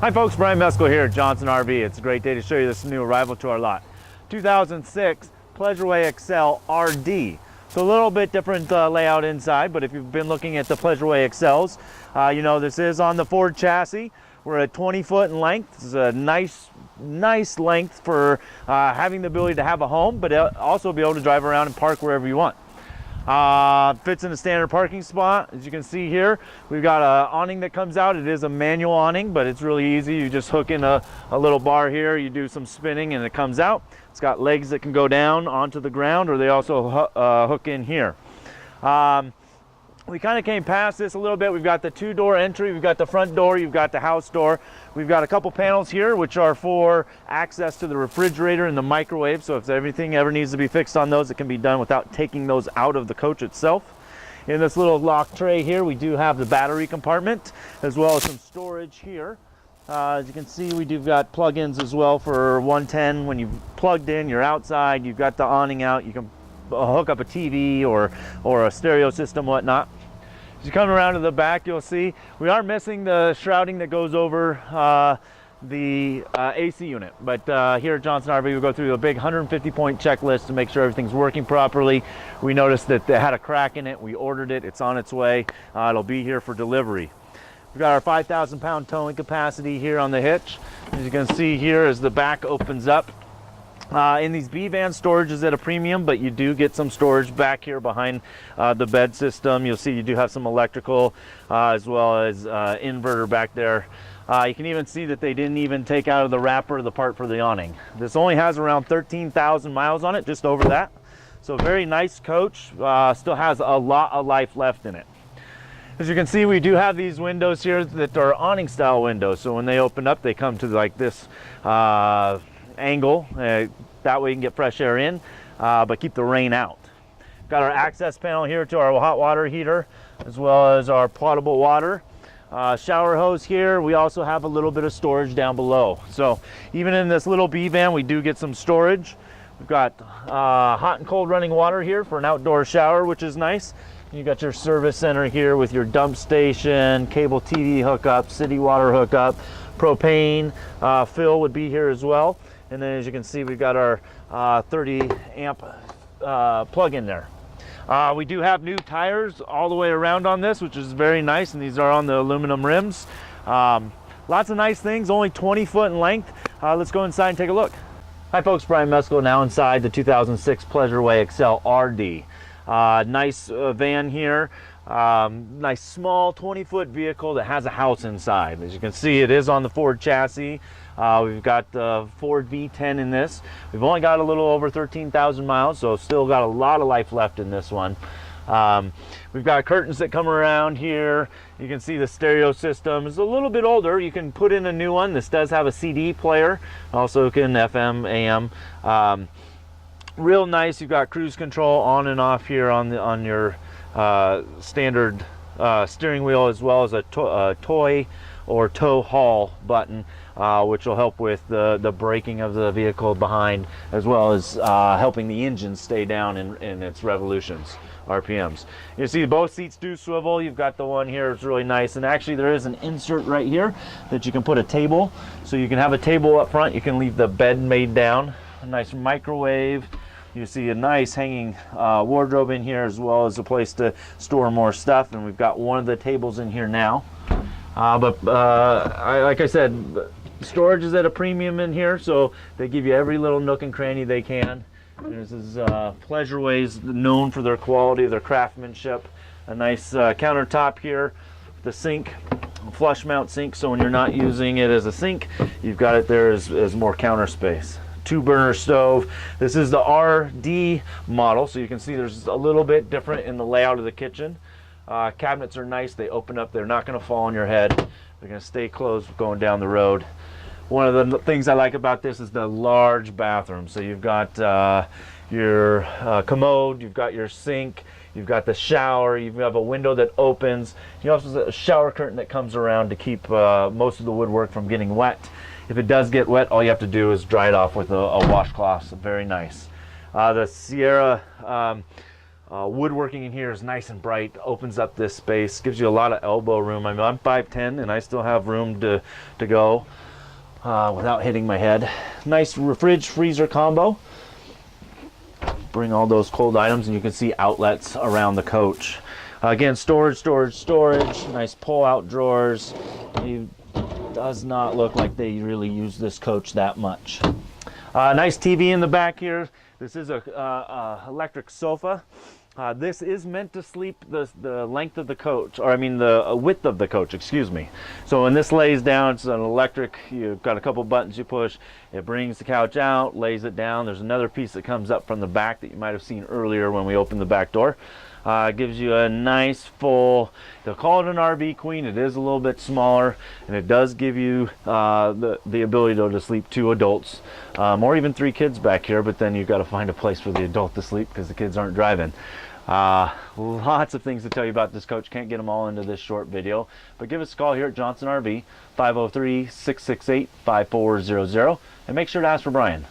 Hi folks, Brian Meskel here at Johnson RV. It's a great day to show you this new arrival to our lot. 2006 Pleasureway XL RD. It's a little bit different layout inside, but if you've been looking at the Pleasureway XLs, you know this is on the Ford chassis. We're at 20 foot in length. This is a nice length for having the ability to have a home, but also be able to drive around and park wherever you want. Fits in a standard parking spot. As you can see here, we've got an awning that comes out. It is a manual awning, but it's really easy. You just hook in a little bar here, you do some spinning and it comes out. It's got legs that can go down onto the ground, or they also hook in here. We kind of came past this a little bit. We've got the two-door entry, we've got the front door, you've got the house door. We've got a couple panels here which are for access to the refrigerator and the microwave, so if everything ever needs to be fixed on those, it can be done without taking those out of the coach itself. In this little lock tray here, we do have the battery compartment as well as some storage here. As you can see, we do got plug-ins as well for 110. When you've plugged in, you're outside, you've got the awning out, you can hook up a TV or a stereo system, whatnot. As you come around to the back, you'll see we are missing the shrouding that goes over the AC unit, but here at Johnson RV we go through a big 150-point checklist to make sure everything's working properly. We noticed that they had a crack in it. We ordered it. It's on its way. It'll be here for delivery. We've got our 5,000 pound towing capacity here on the hitch. As you can see here, as the back opens up, in these B-van, storage is at a premium, but you do get some storage back here behind the bed system. You'll see you do have some electrical as well as inverter back there. You can even see that they didn't even take out of the wrapper the part for the awning. This only has around 13,000 miles on it, just over that. So very nice coach, still has a lot of life left in it. As you can see, we do have these windows here that are awning style windows. So when they open up, they come to like this angle. That way you can get fresh air in, but keep the rain out. Got our access panel here to our hot water heater, as well as our potable water. Shower hose here. We also have a little bit of storage down below. So even in this little B-van, we do get some storage. We've got hot and cold running water here for an outdoor shower, which is nice. You got your service center here with your dump station, cable TV hookup, city water hookup, propane fill would be here as well. And then as you can see, we've got our 30 amp plug in there. We do have new tires all the way around on this, which is very nice, and these are on the aluminum rims. Lots of nice things, only 20 foot in length. Let's go inside and take a look. Hi folks, Brian Meskel now inside the 2006 Pleasureway XL RD. Nice van here. Nice small 20-foot vehicle that has a house inside. As you can see, it is on the Ford chassis. We've got the Ford V10 in this. We've only got a little over 13,000 miles, so still got a lot of life left in this one. We've got curtains that come around here. You can see the stereo system is a little bit older. You can put in a new one. This does have a CD player, also can FM, AM. Real nice. You've got cruise control on and off here on your standard steering wheel, as well as a toy or tow haul button, which will help with the braking of the vehicle behind, as well as helping the engine stay down in its revolutions, RPMs. You see both seats do swivel. You've got the one here, it's really nice, and actually there is an insert right here that you can put a table, so you can have a table up front. You can leave the bed made down. A nice microwave. You see a nice hanging wardrobe in here, as well as a place to store more stuff, and we've got one of the tables in here now. Like I said, storage is at a premium in here, so they give you every little nook and cranny they can. This is Pleasureways, known for their quality, their craftsmanship. A nice countertop here, the sink, flush mount sink, so when you're not using it as a sink, you've got it there as more counter space. 2-burner stove. This is the RD model, so you can see there's a little bit different in the layout of the kitchen. Cabinets are nice. They open up. They're not going to fall on your head. They're going to stay closed going down the road. One of the things I like about this is the large bathroom. So you've got your commode, you've got your sink, you've got the shower, you have a window that opens. You also have a shower curtain that comes around to keep most of the woodwork from getting wet. If it does get wet, all you have to do is dry it off with a washcloth. So very nice. The Sierra Woodworking in here is nice and bright, opens up this space, gives you a lot of elbow room. I mean, I'm 5'10", and I still have room to go without hitting my head. Nice fridge freezer combo. Bring all those cold items, and you can see outlets around the coach. Again, storage. Nice pull-out drawers. It does not look like they really use this coach that much. Nice TV in the back here. This is a electric sofa. This is meant to sleep the length of the coach, or I mean the width of the coach, excuse me. So when this lays down, it's an electric, you've got a couple buttons you push, it brings the couch out, lays it down. There's another piece that comes up from the back that you might have seen earlier when we opened the back door. It gives you a nice full, they'll call it an RV queen. It is a little bit smaller, and it does give you the ability to sleep 2 adults, or even 3 kids back here, but then you've got to find a place for the adult to sleep because the kids aren't driving. Lots of things to tell you about this coach. Can't get them all into this short video, but give us a call here at Johnson RV, 503-668-5400, and make sure to ask for Brian.